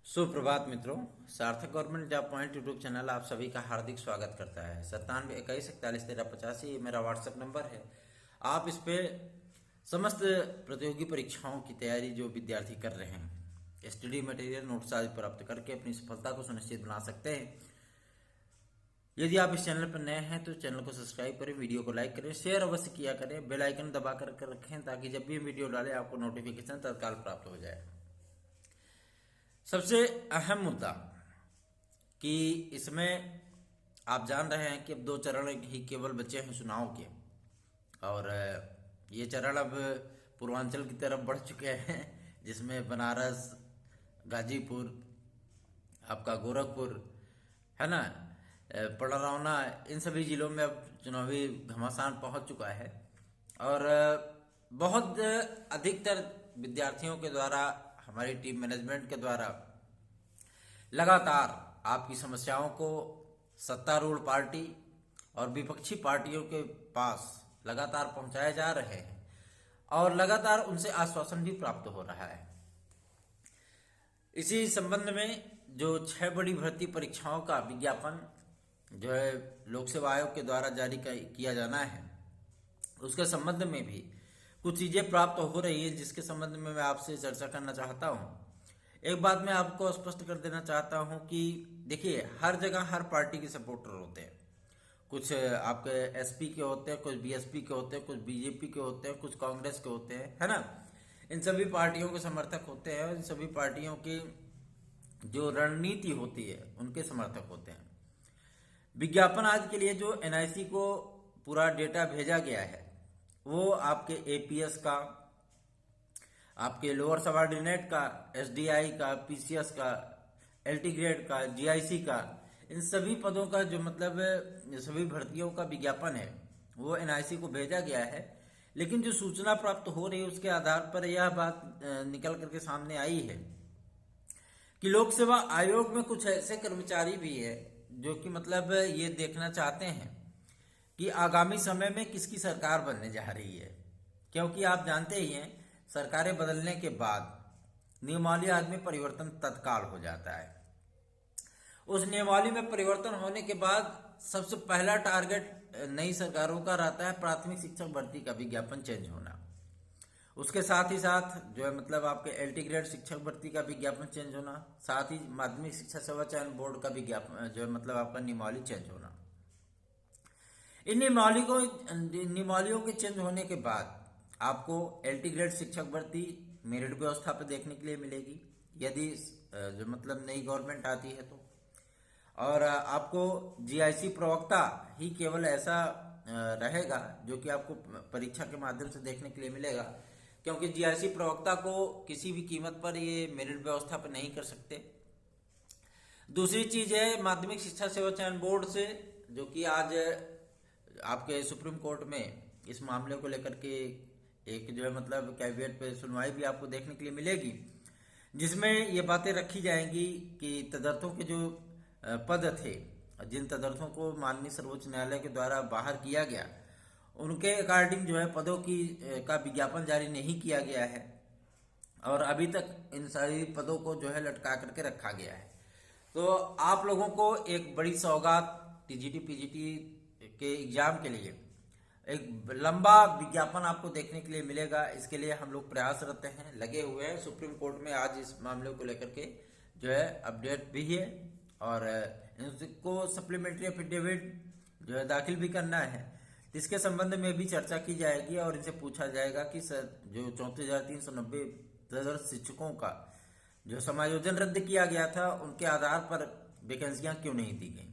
सुप्रभात मित्रों। सार्थक government job point YouTube channel आप सभी का हार्दिक स्वागत करता है। 9721411385 ये मेरा व्हाट्सएप नंबर है। आप इस पे समस्त प्रतियोगी परीक्षाओं की तैयारी जो विद्यार्थी कर रहे हैं स्टडी मटेरियल नोट्स आदि प्राप्त करके अपनी सफलता को सुनिश्चित बना सकते हैं। यदि आप इस चैनल पर नए हैं तो चैनल को सब्सक्राइब करें, वीडियो को लाइक करें, शेयर अवश्य किया करें, बेल आइकन दबा कर रखें ताकि जब भी वीडियो डालें आपको नोटिफिकेशन तत्काल प्राप्त हो जाए। सबसे अहम मुद्दा कि इसमें आप जान रहे हैं कि अब 2 चरण ही केवल बचे हैं चुनाव के, और ये चरण अब पूर्वांचल की तरफ बढ़ चुके हैं, जिसमें बनारस, गाजीपुर, आपका गोरखपुर है ना, पड़रौना, इन सभी जिलों में अब चुनावी घमासान पहुंच चुका है। और बहुत अधिकतर विद्यार्थियों के द्वारा, हमारी टीम मैनेजमेंट के द्वारा लगातार आपकी समस्याओं को सत्तारूढ़ पार्टी और विपक्षी पार्टियों के पास लगातार पहुंचाए जा रहे हैं और लगातार उनसे आश्वासन भी प्राप्त हो रहा है। इसी संबंध में जो 6 बड़ी भर्ती परीक्षाओं का विज्ञापन जो है लोक सेवा आयोग के द्वारा जारी किया जाना है, उसके संबंध में भी कुछ चीजें प्राप्त हो रही है, जिसके संबंध में मैं आपसे चर्चा करना चाहता हूं। एक बात मैं आपको स्पष्ट कर देना चाहता हूं कि देखिए, हर जगह हर पार्टी के सपोर्टर होते हैं। कुछ आपके एसपी के होते हैं, कुछ बीएसपी के होते हैं, कुछ बीजेपी के होते हैं, कुछ कांग्रेस के होते हैं, है ना। इन सभी पार्टियों के समर्थक होते हैं और इन सभी पार्टियों की जो रणनीति होती है उनके समर्थक होते हैं। विज्ञापन आज के लिए जो एनआईसी को पूरा डेटा भेजा गया है वो आपके एपीएस का, आपके लोअर सबऑर्डिनेट का, एसडीआई का, पीसीएस का, एलटी ग्रेड का, जीआईसी का, इन सभी पदों का जो मतलब सभी भर्तियों का विज्ञापन है वो एनआईसी को भेजा गया है। लेकिन जो सूचना प्राप्त हो रही है उसके आधार पर यह बात निकल करके सामने आई है कि लोक सेवा आयोग में कुछ ऐसे कर्मचारी भी है जो कि मतलब ये देखना चाहते हैं कि आगामी समय में किसकी सरकार बनने जा रही है। क्योंकि आप जानते ही हैं, सरकारें बदलने के बाद नियमावली आदि में परिवर्तन तत्काल हो जाता है। उस नियमावली में परिवर्तन होने के बाद सबसे पहला टारगेट नई सरकारों का रहता है प्राथमिक शिक्षक भर्ती का विज्ञापन चेंज होना। उसके साथ ही साथ जो है मतलब आपके एलटी ग्रेड शिक्षक भर्ती का विज्ञापन चेंज होना, साथ ही माध्यमिक शिक्षा सेवा चयन बोर्ड का विज्ञापन जो है मतलब आपका नियमावली चेंज होना। इन नियमावलियों के चेंज होने के बाद आपको एलटी ग्रेड शिक्षक भर्ती मेरिट व्यवस्था पर देखने के लिए मिलेगी, यदि जो मतलब नई गवर्नमेंट आती है तो। और आपको जीआईसी प्रवक्ता ही केवल ऐसा रहेगा जो कि आपको परीक्षा के माध्यम से देखने के लिए मिलेगा, क्योंकि जीआईसी प्रवक्ता को किसी भी कीमत पर ये मेरिट व्यवस्था पर नहीं कर सकते। दूसरी चीज है माध्यमिक शिक्षा सेवा चयन बोर्ड से, जो कि आज आपके सुप्रीम कोर्ट में इस मामले को लेकर के एक जो है मतलब कैबिनेट पे सुनवाई भी आपको देखने के लिए मिलेगी, जिसमें ये बातें रखी जाएंगी कि तदर्थों के जो पद थे, जिन तदर्थों को माननीय सर्वोच्च न्यायालय के द्वारा बाहर किया गया, उनके अकॉर्डिंग जो है पदों की का विज्ञापन जारी नहीं किया गया है और अभी तक इन सारी पदों को जो है लटका करके रखा गया है। तो आप लोगों को एक बड़ी सौगात टीजीटी पीजीटी के एग्जाम के लिए एक लंबा विज्ञापन आपको देखने के लिए मिलेगा। इसके लिए हम लोग प्रयासरत हैं, लगे हुए हैं। सुप्रीम कोर्ट में आज इस मामले को लेकर के जो है अपडेट भी है और इनको सप्लीमेंट्री एफिडेविट जो है दाखिल भी करना है। इसके संबंध में भी चर्चा की जाएगी और इनसे पूछा जाएगा कि सर जो 34,390 तदर्थ शिक्षकों का जो समायोजन रद्द किया गया था उनके आधार पर वैकेंसियां क्यों नहीं दी गई।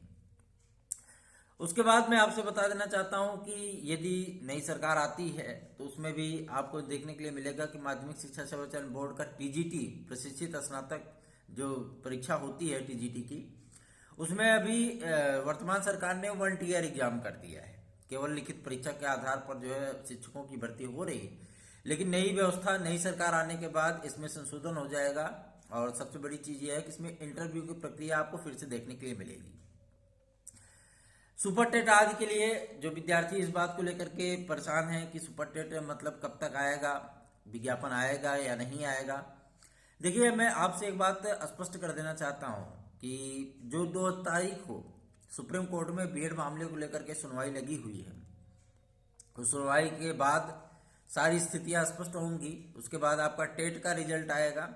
उसके बाद मैं आपसे बता देना चाहता हूं कि यदि नई सरकार आती है तो उसमें भी आपको देखने के लिए मिलेगा कि माध्यमिक शिक्षा सेवा चयन बोर्ड का टीजीटी प्रशिक्षित स्नातक जो परीक्षा होती है टीजीटी की, उसमें अभी वर्तमान सरकार ने 1 टियर एग्जाम कर दिया है। केवल लिखित परीक्षा के आधार पर जो है शिक्षकों की भर्ती हो रही है, लेकिन नई व्यवस्था नई सरकार आने के बाद इसमें संशोधन हो जाएगा। और सबसे बड़ी चीज यह है कि इसमें इंटरव्यू की प्रक्रिया आपको फिर से देखने के लिए मिलेगी। सुपर टेट आदि के लिए जो विद्यार्थी इस बात को लेकर के परेशान हैं कि सुपर टेट मतलब कब तक आएगा, विज्ञापन आएगा या नहीं आएगा, देखिए, मैं आपसे एक बात स्पष्ट कर देना चाहता हूं कि जो 2 तारीख को सुप्रीम कोर्ट में बीएड मामले को लेकर के सुनवाई लगी हुई है, उस सुनवाई के बाद सारी स्थितियां स्पष्ट होंगी। उसके बाद आपका टेट का रिजल्ट आएगा,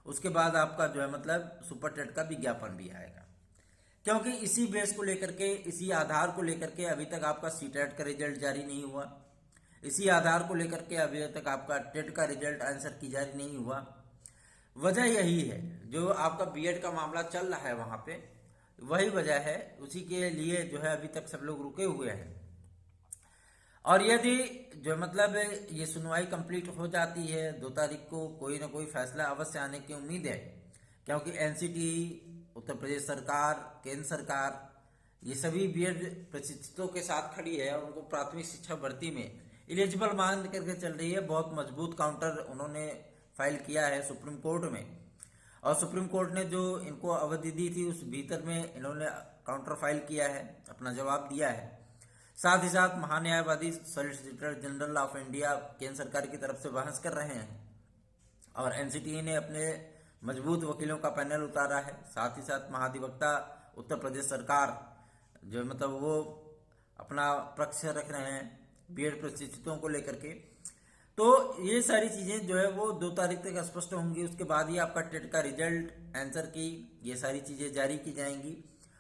उसके बाद आपका जो है मतलब सुपर टेट का विज्ञापन भी आएगा। क्योंकि इसी बेस को लेकर के, इसी आधार को लेकर के अभी तक आपका सीटेट का रिजल्ट जारी नहीं हुआ, इसी आधार को लेकर के अभी तक आपका टेट का रिजल्ट आंसर की जारी नहीं हुआ। वजह यही है, जो आपका बीएड का मामला चल रहा है वहां पे, वही वजह है। उसी के लिए जो है अभी तक सब लोग रुके हुए हैं। और यदि जो मतलब ये सुनवाई कंप्लीट हो जाती है 2 तारीख को, कोई ना कोई फैसला अवश्य आने की उम्मीद है। क्योंकि एनसीटी, उत्तर प्रदेश सरकार, केंद्र सरकार, ये सभी बीएड प्रशिक्षितों के साथ खड़ी है और उनको प्राथमिक शिक्षा भर्ती में एलिजिबल मान करके चल रही है। बहुत मजबूत काउंटर उन्होंने फाइल किया है सुप्रीम कोर्ट में, और सुप्रीम कोर्ट ने जो इनको अवधि दी थी उस भीतर में इन्होंने काउंटर फाइल किया है, अपना जवाब दिया है। साथ ही साथ महान्यायवादी सॉलिसिटर जनरल ऑफ इंडिया केंद्र सरकार की तरफ से बहस कर रहे हैं, और एनसीटी ने अपने मजबूत वकीलों का पैनल उतारा है। साथ ही साथ महाधिवक्ता उत्तर प्रदेश सरकार जो मतलब वो अपना पक्ष रख रहे हैं बीएड प्रशिक्षितों को लेकर के। तो ये सारी चीजें जो है वो 2 तारीख तक स्पष्ट होंगी। उसके बाद ही आपका टेट का रिजल्ट, आंसर की, ये सारी चीजें जारी की जाएंगी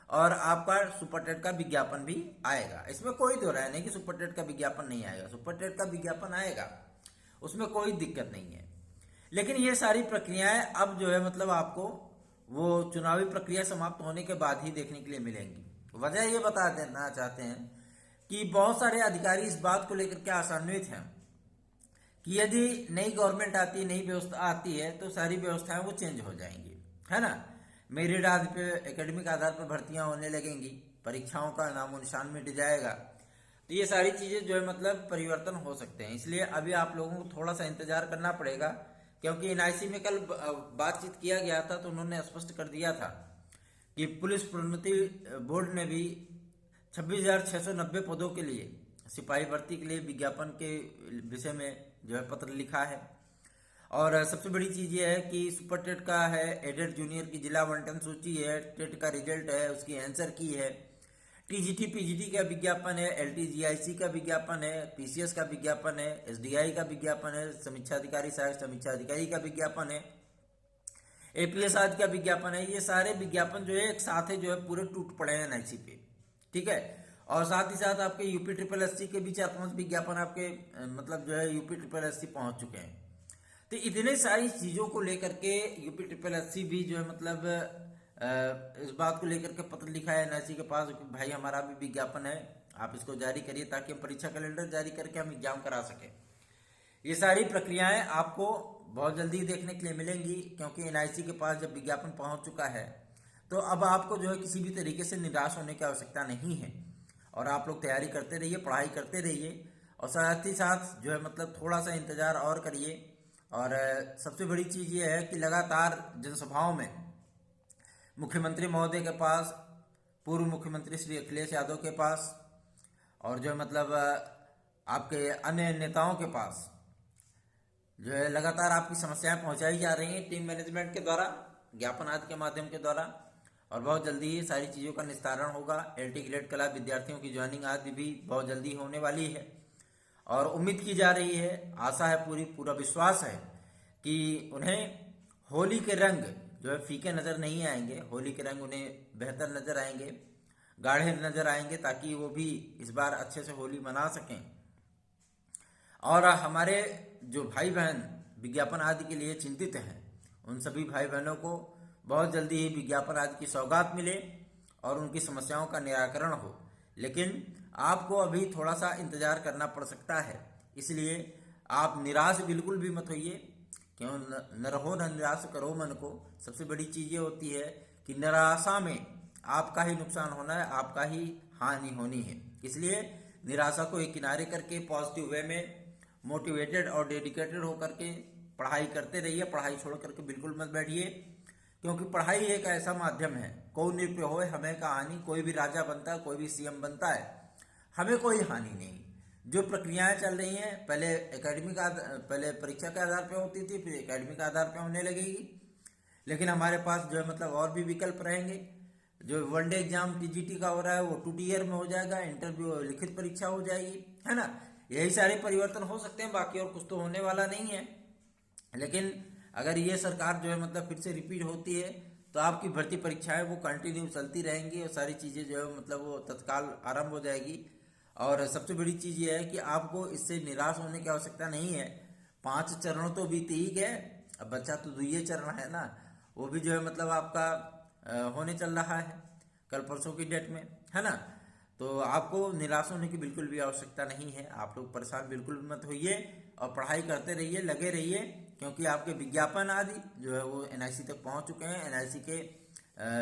और आपका सुपर टेट का विज्ञापन भी आएगा। इसमें कोई दो राय नहीं कि सुपर टेट का विज्ञापन नहीं आएगा, सुपर टेट का विज्ञापन आएगा, उसमें कोई दिक्कत नहीं है। लेकिन ये सारी प्रक्रियाएं अब जो है मतलब आपको वो चुनावी प्रक्रिया समाप्त होने के बाद ही देखने के लिए मिलेंगी। वजह ये बता देना चाहते हैं कि बहुत सारे अधिकारी इस बात को लेकर के आशान्वित हैं कि यदि नई गवर्नमेंट आती है, नई व्यवस्था आती है, तो सारी व्यवस्थाएं वो चेंज हो जाएंगी, है ना। मेरिट आधार पे, एकेडमिक आधार पर भर्तियां होने लगेंगी, परीक्षाओं का नामो निशान मिट जाएगा। तो ये सारी चीजें जो है मतलब परिवर्तन हो सकते हैं। इसलिए अभी आप लोगों को थोड़ा सा इंतजार करना पड़ेगा। क्योंकि एनआईसी में कल बातचीत किया गया था तो उन्होंने स्पष्ट कर दिया था कि पुलिस प्रोन्नति बोर्ड ने भी 26,690 पदों के लिए सिपाही भर्ती के लिए विज्ञापन के विषय में जो है पत्र लिखा है। और सबसे बड़ी चीज ये है कि सुपर टेट का है, एडेड जूनियर की जिला आवंटन सूची है, टेट का रिजल्ट है, उसकी आंसर की है, टीजीटी पीजीटी का विज्ञापन है, एलटीजीआईसी का विज्ञापन है, पीसीएस का विज्ञापन है, एसडीआई का विज्ञापन है, समीक्षा अधिकारी सहायक समीक्षा अधिकारी का विज्ञापन है, एपीएस आदि का विज्ञापन है। ये सारे विज्ञापन जो है एक साथ जो है पूरे टूट पड़े हैं एनआईसी पे, ठीक है। और साथ ही साथ आपके यूपी ट्रिपल एससी के भी 4-5 विज्ञापन आपके मतलब जो है यूपी ट्रिपल एससी पहुंच चुके हैं। तो इतने सारी चीजों को लेकर के यूपी ट्रिपल एससी भी जो है मतलब इस बात को लेकर के पत्र लिखा है एनआईसी के पास कि भाई हमारा भी विज्ञापन है, आप इसको जारी करिए ताकि हम परीक्षा कैलेंडर जारी करके हम एग्जाम करा सके। ये सारी प्रक्रियाएं आपको बहुत जल्दी देखने के लिए मिलेंगी, क्योंकि एनआईसी के पास जब विज्ञापन पहुंच चुका है तो अब आपको जो है किसी भी तरीके से निराश होने की आवश्यकता नहीं है। और आप लोग तैयारी करते रहिए, पढ़ाई करते रहिए, और साथ ही साथ जो है मतलब थोड़ा सा इंतजार और करिए। और सबसे बड़ी चीज ये है कि लगातार जनसभाओं में मुख्यमंत्री महोदय के पास, पूर्व मुख्यमंत्री श्री अखिलेश यादव के पास, और जो मतलब आपके अन्य नेताओं के पास जो है लगातार आपकी समस्याएं पहुंचाई जा रही हैं टीम मैनेजमेंट के द्वारा, ज्ञापन आदि के माध्यम के द्वारा। और बहुत जल्दी ही सारी चीज़ों का निस्तारण होगा। एलटी ग्रेड क्लब विद्यार्थियों की ज्वाइनिंग आदि भी बहुत जल्दी होने वाली है और उम्मीद की जा रही है, आशा है, पूरा विश्वास है कि उन्हें होली के रंग जो है फीके नजर नहीं आएंगे, होली के रंग उन्हें बेहतर नजर आएंगे, गाढ़े नजर आएंगे, ताकि वो भी इस बार अच्छे से होली मना सकें। और हमारे जो भाई बहन विज्ञापन आदि के लिए चिंतित हैं, उन सभी भाई बहनों को बहुत जल्दी ही विज्ञापन आदि की सौगात मिले और उनकी समस्याओं का निराकरण हो। लेकिन आपको अभी थोड़ा सा इंतजार करना पड़ सकता है, इसलिए आप निराश बिल्कुल भी मत होइए। क्यों न रहो न निराश करो मन को। सबसे बड़ी चीज ये होती है कि निराशा में आपका ही नुकसान होना है, आपका ही हानि होनी है। इसलिए निराशा को एक किनारे करके पॉजिटिव वे में मोटिवेटेड और डेडिकेटेड होकर के पढ़ाई करते रहिए। पढ़ाई छोड़ करके बिल्कुल मत बैठिए, क्योंकि पढ़ाई एक ऐसा माध्यम है, कौन नृत्य हो हमें कहानी, कोई भी राजा बनता है, कोई भी सीएम बनता है, हमें कोई हानि नहीं। जो प्रक्रियाएं चल रही हैं, पहले परीक्षा के आधार पे होती थी, फिर एकेडमिक आधार पे होने लगेगी। लेकिन हमारे पास जो है मतलब और भी विकल्प रहेंगे। जो वनडे एग्जाम टीजीटी का हो रहा है वो 2 ईयर में हो जाएगा, इंटरव्यू लिखित परीक्षा हो जाएगी, है ना। यही सारे परिवर्तन हो सकते हैं, बाकी और कुछ तो होने वाला नहीं है। लेकिन अगर ये सरकार जो है मतलब फिर से रिपीट होती है तो आपकी भर्ती परीक्षाएं वो कंटिन्यू चलती रहेंगी और सारी चीज़ें जो है मतलब वो तत्काल आरंभ हो जाएगी। और सबसे बड़ी चीज़ ये है कि आपको इससे निराश होने की आवश्यकता नहीं है। 5 चरण तो बीते ही गए, अब बच्चा तो 2 चरण है ना, वो भी जो है मतलब आपका होने चल रहा है कल परसों की डेट में, है ना। तो आपको निराश होने की बिल्कुल भी आवश्यकता नहीं है। आप लोग परेशान बिल्कुल मत होइए और पढ़ाई करते रहिए, लगे रहिए, क्योंकि आपके विज्ञापन आदि जो है वो एनआईसी तक पहुंच चुके हैं। एनआईसी के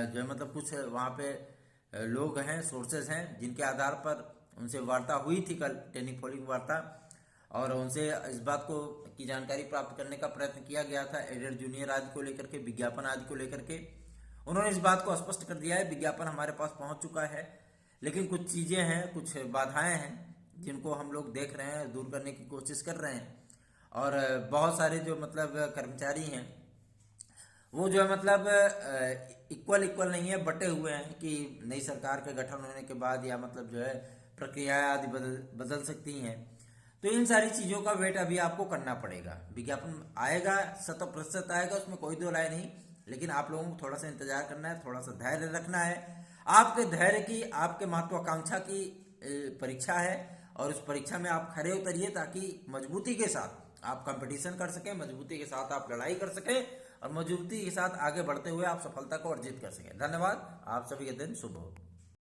जो है मतलब कुछ वहाँ पे लोग हैं, सोर्सेज हैं, जिनके आधार पर उनसे वार्ता हुई थी कल, टेलीफोनिक वार्ता, और उनसे इस बात को की जानकारी प्राप्त करने का प्रयत्न किया गया था एडेड जूनियर आदि को लेकर के, विज्ञापन आदि को लेकर के। उन्होंने इस बात को स्पष्ट कर दिया है, विज्ञापन हमारे पास पहुंच चुका है, लेकिन कुछ चीज़ें हैं, कुछ बाधाएं हैं जिनको हम लोग देख रहे हैं, दूर करने की कोशिश कर रहे हैं। और बहुत सारे जो मतलब कर्मचारी हैं वो जो है मतलब इक्वल नहीं है, बटे हुए हैं कि नई सरकार के गठन होने के बाद या मतलब जो है प्रक्रियाएं आदि बदल सकती हैं। तो इन सारी चीज़ों का वेट अभी आपको करना पड़ेगा। विज्ञापन आएगा, 100% आएगा, उसमें कोई दो राय नहीं, लेकिन आप लोगों को थोड़ा सा इंतजार करना है, थोड़ा सा धैर्य रखना है। आपके धैर्य की, आपके महत्वाकांक्षा की परीक्षा है, और उस परीक्षा में आप खरे उतरिए ताकि मजबूती के साथ आप कंपटीशन कर सकें, मजबूती के साथ आप लड़ाई कर सकें, और मजबूती के साथ आगे बढ़ते हुए आप सफलता को अर्जित कर सकें। धन्यवाद। आप सभी का दिन शुभ हो।